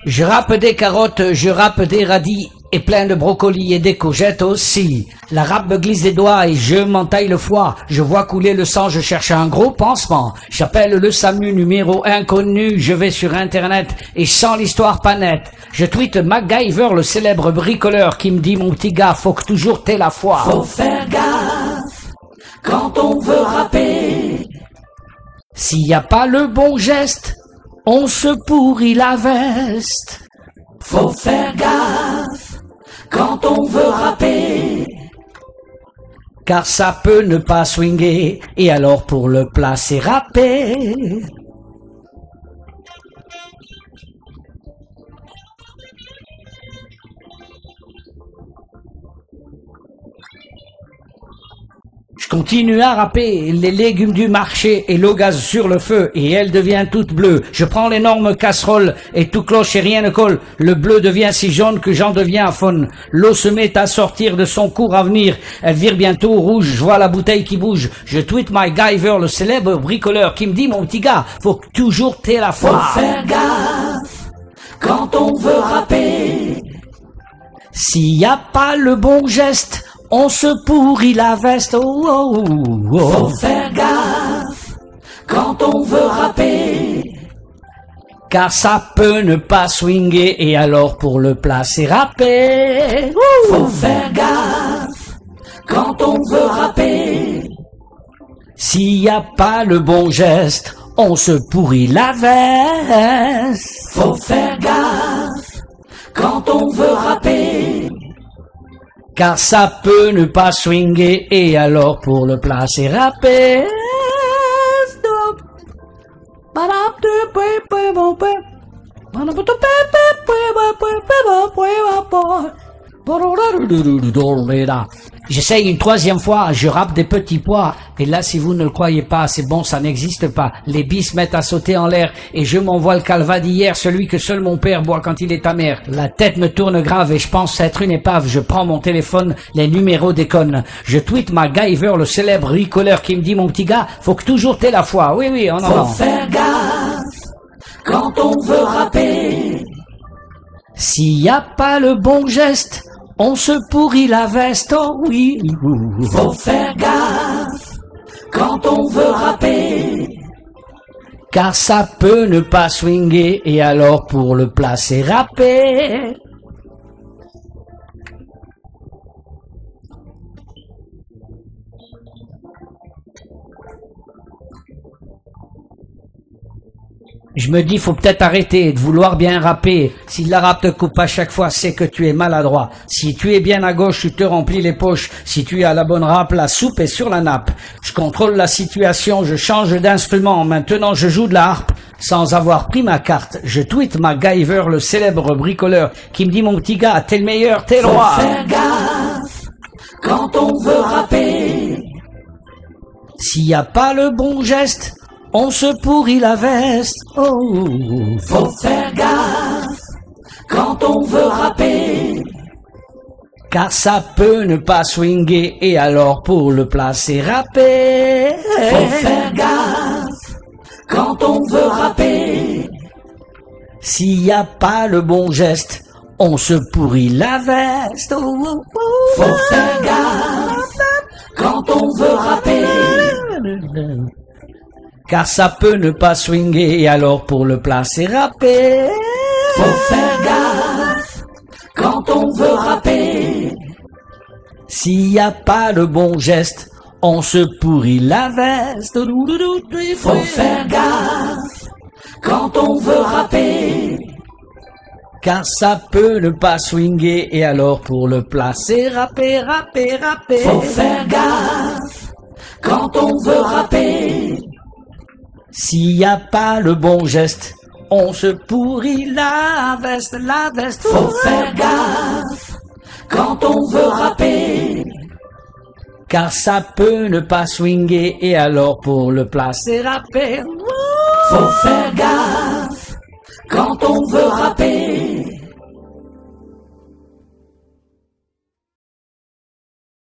Je râpe des carottes, je râpe des radis et plein de brocolis et des courgettes aussi. La râpe me glisse des doigts et je m'entaille le foie. Je vois couler le sang, je cherche un gros pansement. J'appelle le SAMU numéro inconnu. Je vais sur internet et sans l'histoire pas nette. Je tweete MacGyver, le célèbre bricoleur, qui me dit mon petit gars, faut que toujours t'aies la foi. Faut faire gaffe quand on veut rapper. S'il y a pas le bon geste, on se pourrit la veste. Faut faire gaffe quand on veut rapper. Car ça peut ne pas swinguer, et alors pour le placer râpé. Je continue à râper les légumes du marché et l'eau gaz sur le feu et elle devient toute bleue. Je prends l'énorme casserole et tout cloche et rien ne colle. Le bleu devient si jaune que j'en deviens faune. L'eau se met à sortir de son cours à venir. Elle vire bientôt au rouge. Je vois la bouteille qui bouge. Je tweet MacGyver, le célèbre bricoleur, qui me dit mon petit gars, faut que toujours t'aies la foi. Faut faire gaffe quand on veut rapper. S'il y a pas le bon geste, on se pourrit la veste. Oh, oh, oh. Faut faire gaffe quand on veut rapper. Car ça peut ne pas swinguer et alors pour le placer râpé. Faut faire gaffe quand on veut rapper. S'il y a pas le bon geste, on se pourrit la veste. Faut faire gaffe quand on veut rapper. Car ça peut ne pas swinguer et alors pour le placer râpé. J'essaye une troisième fois, je râpe des petits pois. Et là, si vous ne le croyez pas, c'est bon, ça n'existe pas. Les bis mettent à sauter en l'air et je m'envoie le calva d'hier, celui que seul mon père boit quand il est amer. La tête me tourne grave et je pense être une épave. Je prends mon téléphone, les numéros déconnent. Je tweete MacGyver, le célèbre bricoleur, qui me dit mon petit gars, faut que toujours t'aies la foi. Oui, oui, on en a. Faut faire gaffe quand on veut rapper. S'il y a pas le bon geste, on se pourrit la veste, oh oui. Faut faire gaffe quand on veut rapper. Car ça peut ne pas swinguer et alors pour le placer râpé. Je me dis, faut peut-être arrêter de vouloir bien rapper. Si la rap te coupe à chaque fois, c'est que tu es maladroit. Si tu es bien à gauche, tu te remplis les poches. Si tu as la bonne rap, la soupe est sur la nappe. Je contrôle la situation, je change d'instrument. Maintenant, je joue de la harpe sans avoir pris ma carte. Je tweete MacGyver, le célèbre bricoleur, qui me dit, mon petit gars, t'es le meilleur, t'es le roi. Faut faire gaffe quand on veut rapper. S'il y a pas le bon geste, on se pourrit la veste. Oh. Faut faire gaffe quand on veut rapper. Car ça peut ne pas swinguer et alors pour le placer râpé. Faut faire gaffe quand on veut rapper. S'il y a pas le bon geste, on se pourrit la veste. Oh. Faut faire gaffe quand on veut rapper. Car ça peut ne pas swinguer et alors pour le placer râpé. Faut faire gaffe quand on veut rapper. S'il y a pas le bon geste, on se pourrit la veste. Faut faire gaffe quand on veut rapper. Car ça peut ne pas swinguer et alors pour le placer râpé. Faut faire gaffe quand on veut rapper. S'il y a pas le bon geste, On se pourrit la veste, Faut faire gaffe quand on veut rapper. car ça peut ne pas swinguer et alors pour le placer rapper. Faut faire gaffe quand on veut rapper.